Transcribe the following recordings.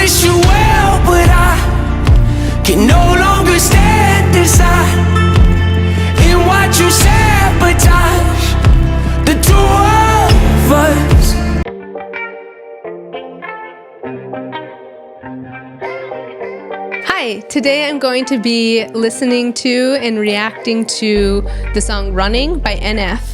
wish you well, but I can no longer stand aside and watch you sabotage the two of us. Hi, today I'm going to be listening to and reacting to the song Running by NF.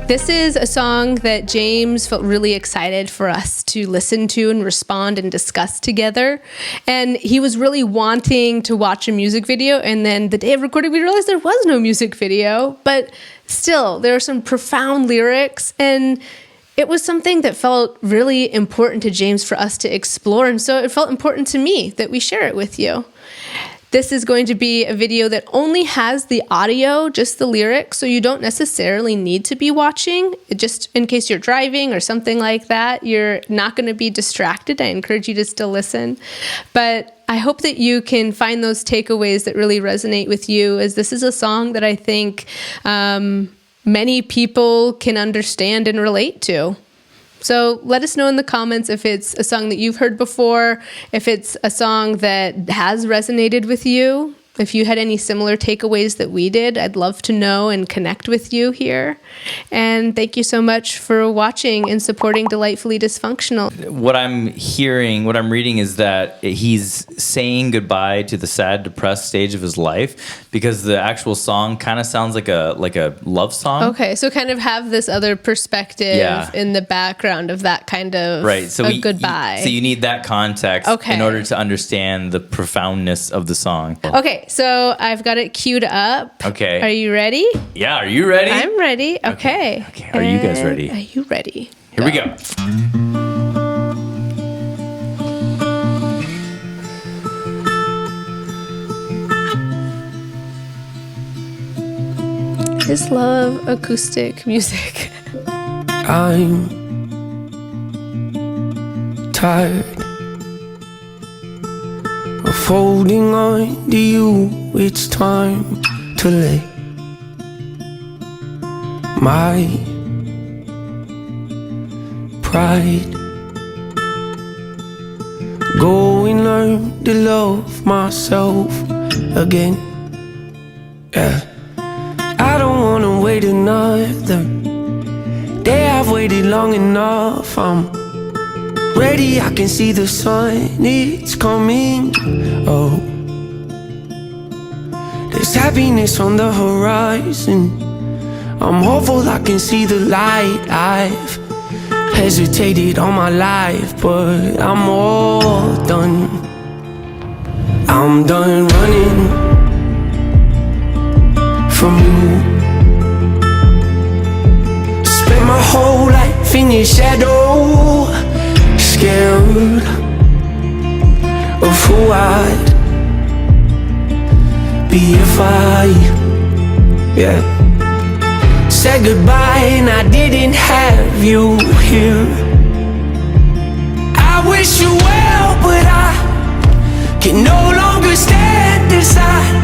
This is a song that James felt really excited for us to listen to and respond and discuss together. And he was really wanting to watch a music video. And then the day of recording, we realized there was no music video. But still, there are some profound lyrics. And it was something that felt really important to James for us to explore. And so it felt important to me that we share it with you. This is going to be a video that only has the audio, just the lyrics, so you don't necessarily need to be watching. Just in case you're driving or something like that, you're not going to be distracted. I encourage you to still listen. But I hope that you can find those takeaways that really resonate with you, as this is a song that I think many people can understand and relate to. So let us know in the comments if it's a song that you've heard before, if it's a song that has resonated with you. If you had any similar takeaways that we did, I'd love to know and connect with you here. And thank you so much for watching and supporting Delightfully Dysfunctional. What I'm hearing, what I'm reading is that he's saying goodbye to the sad, depressed stage of his life, because the actual song kind of sounds like a love song. Okay, so kind of have this other perspective in the background of that kind of goodbye. So you need that context in order to understand the profoundness of the song. Okay, so I've got it queued up. Okay. Are you ready? Yeah, are you ready? I'm ready. Okay. Are you guys ready? Are you ready? Here we go. I just love acoustic music. I'm tired of holding on to you. It's time to let my pride go and learn to love myself again. Yeah, I don't wanna wait another day. I've waited long enough. I'm ready, I can see the sun, it's coming. Oh, there's happiness on the horizon. I'm hopeful I can see the light. I've hesitated all my life, but I'm all done. I'm done running from you. Spent my whole life in your shadow, scared of who I'd be if I said goodbye and I didn't have you here. I wish you well, but I can no longer stand aside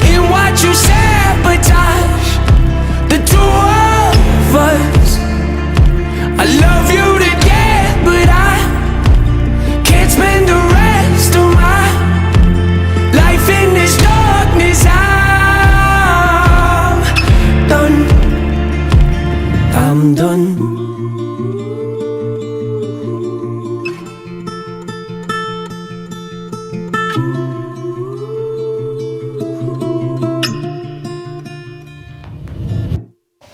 and watch you sabotage the two of us. I love you to death, but I can't spend the rest of my life in this darkness. I'm done.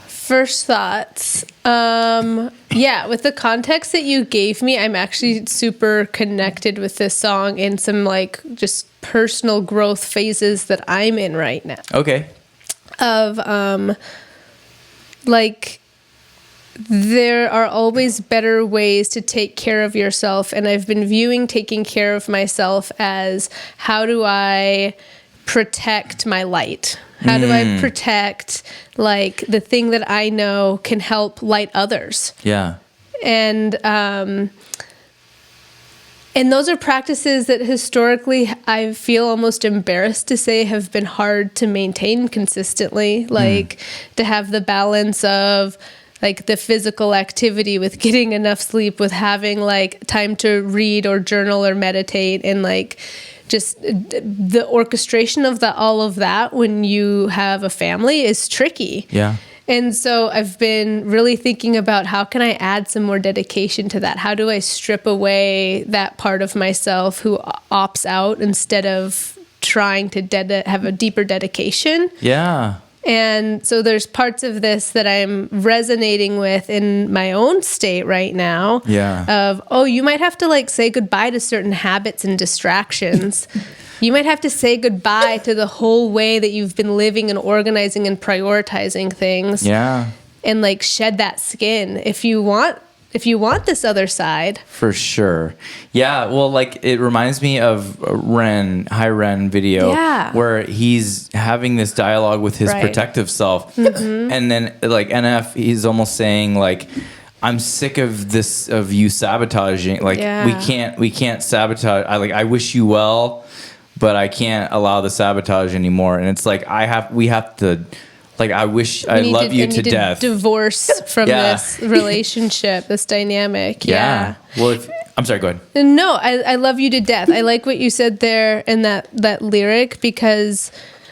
First thoughts. With the context that you gave me, I'm actually super connected with this song in some just personal growth phases that I'm in right now. Okay. There are always better ways to take care of yourself, and I've been viewing taking care of myself as, how do I protect my light? How do I protect the thing that I know can help light others? Yeah. And those are practices that historically I feel almost embarrassed to say have been hard to maintain consistently, to have the balance of like the physical activity, with getting enough sleep, with having like time to read or journal or meditate, and like just the orchestration of that, all of that when you have a family is tricky. Yeah. And so I've been really thinking about how can I add some more dedication to that? How do I strip away that part of myself who opts out instead of trying to have a deeper dedication? Yeah. And so there's parts of this that I'm resonating with in my own state right now. Yeah. Of, oh, you might have to like say goodbye to certain habits and distractions. You might have to say goodbye to the whole way that you've been living and organizing and prioritizing things. Yeah. And like shed that skin if you want this other side. For sure. Yeah. Well, like it reminds me of High Ren video where he's having this dialogue with his protective self. And then like NF, he's almost saying like, I'm sick of this, of you sabotaging. Like we can't sabotage. I wish you well, but I can't allow the sabotage anymore. And it's like, we have to, like, I love you to death. Divorce from this relationship, this dynamic. Yeah. Well, I'm sorry, go ahead. No, I love you to death. I like what you said there in that lyric, because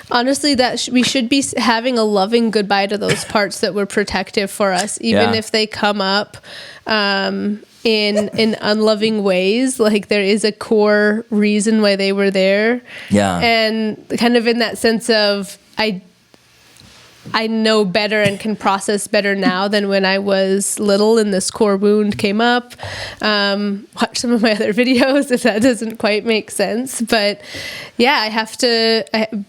honestly, that we should be having a loving goodbye to those parts that were protective for us, even if they come up in unloving ways. Like there is a core reason why they were there. Yeah. And kind of in that sense of I know better and can process better now than when I was little and this core wound came up. Watch some of my other videos if that doesn't quite make sense. But yeah,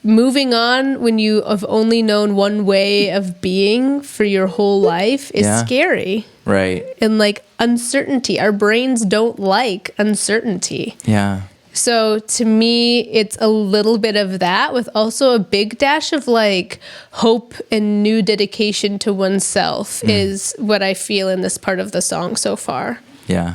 moving on when you have only known one way of being for your whole life is scary. Right. And like uncertainty. Our brains don't like uncertainty. Yeah. So to me, it's a little bit of that with also a big dash of like hope and new dedication to oneself is what I feel in this part of the song so far. Yeah.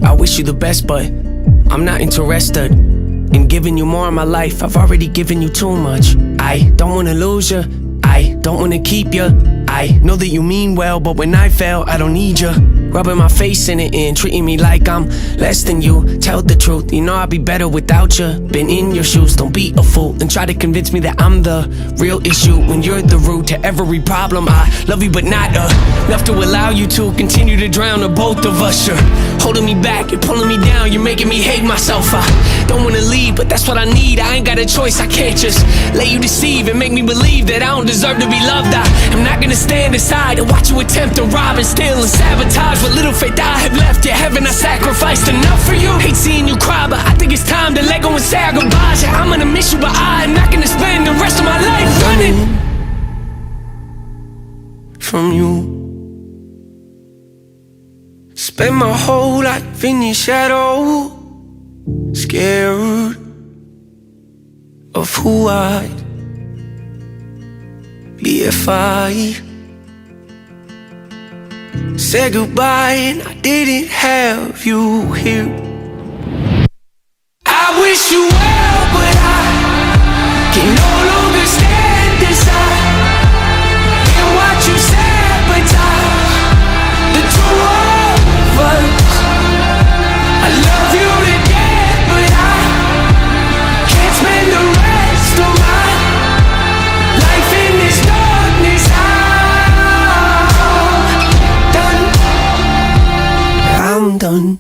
I wish you the best, but I'm not interested in giving you more of my life. I've already given you too much. I don't want to lose you. I don't want to keep you. I know that you mean well, but when I fail, I don't need you. Rubbing my face in it and treating me like I'm less than you. Tell the truth, you know I'd be better without you. Been in your shoes, don't be a fool and try to convince me that I'm the real issue when you're the root to every problem. I love you but not enough to allow you to continue to drown the both of us. You're holding me back, you're pulling me down, you're making me hate myself. I don't wanna leave, but that's what I need. I ain't got a choice, I can't just let you deceive and make me believe that I don't deserve to be loved. I'm not gonna stand aside and watch you attempt to rob and steal and sabotage what little faith I have left. Yeah, haven't I sacrificed enough for you? Hate seeing you cry, but I think it's time to let go and say our goodbyes. Yeah, I'm gonna miss you, but I'm not gonna spend the rest of my life running from you. Spend my whole life in your shadow, scared of who I'd be if I said goodbye and I didn't have you here. I wish you well, but I can no longer stand aside and watch you sabotage the two of us. I love you to death, but I can't spend the rest of my life in this darkness. I'm done.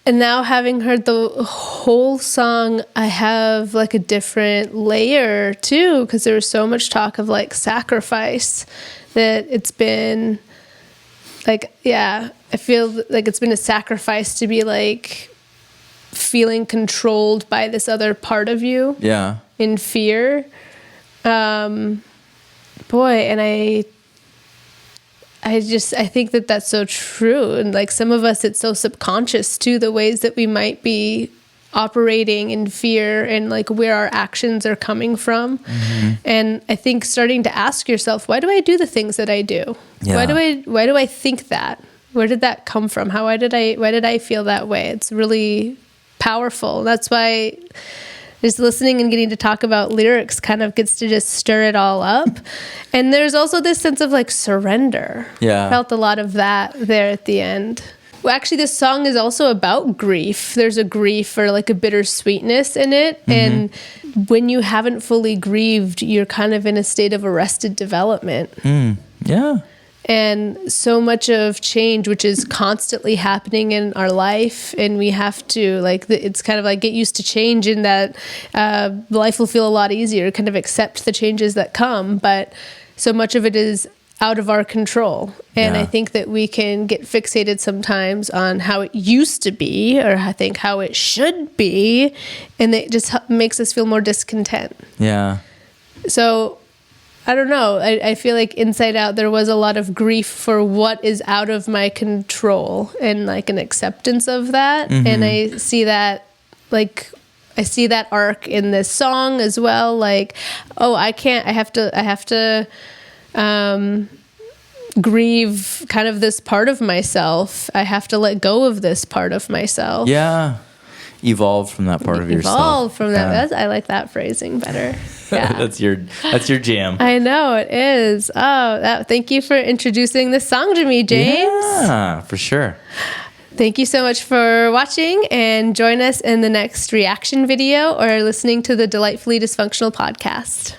And now having heard the whole song, I have like a different layer too, because there was so much talk of like sacrifice that it's been like, I feel like it's been a sacrifice to be like feeling controlled by this other part of you. Yeah. In fear. And I think that that's so true. And like some of us, it's so subconscious too, the ways that we might be operating in fear and like where our actions are coming from. Mm-hmm. And I think starting to ask yourself, why do I do the things that I do? Yeah. Why do I think that? Where did that come from? Why did I feel that way? It's really powerful. That's why just listening and getting to talk about lyrics kind of gets to just stir it all up. And there's also this sense of like surrender. Yeah. I felt a lot of that there at the end. Well, actually, this song is also about grief. There's a grief or like a bittersweetness in it. Mm-hmm. And when you haven't fully grieved, you're kind of in a state of arrested development. Yeah. And so much of change, which is constantly happening in our life, and we have to, like, it's kind of like get used to change in that life will feel a lot easier, kind of accept the changes that come. But so much of it is out of our control. And I think that we can get fixated sometimes on how it used to be, or I think how it should be. And it just makes us feel more discontent. Yeah. So I don't know. I feel like Inside Out, there was a lot of grief for what is out of my control and like an acceptance of that. Mm-hmm. And I see that, like, I see that arc in this song as well. Like, oh, I have to grieve kind of this part of myself. I have to let go of this part of myself. Yeah. Evolve from that part of yourself. Evolve from that. I like that phrasing better. Yeah. That's your jam. I know it is. Oh, thank you for introducing this song to me, James. Yeah, for sure. Thank you so much for watching, and join us in the next reaction video or listening to the Delightfully Dysfunctional podcast.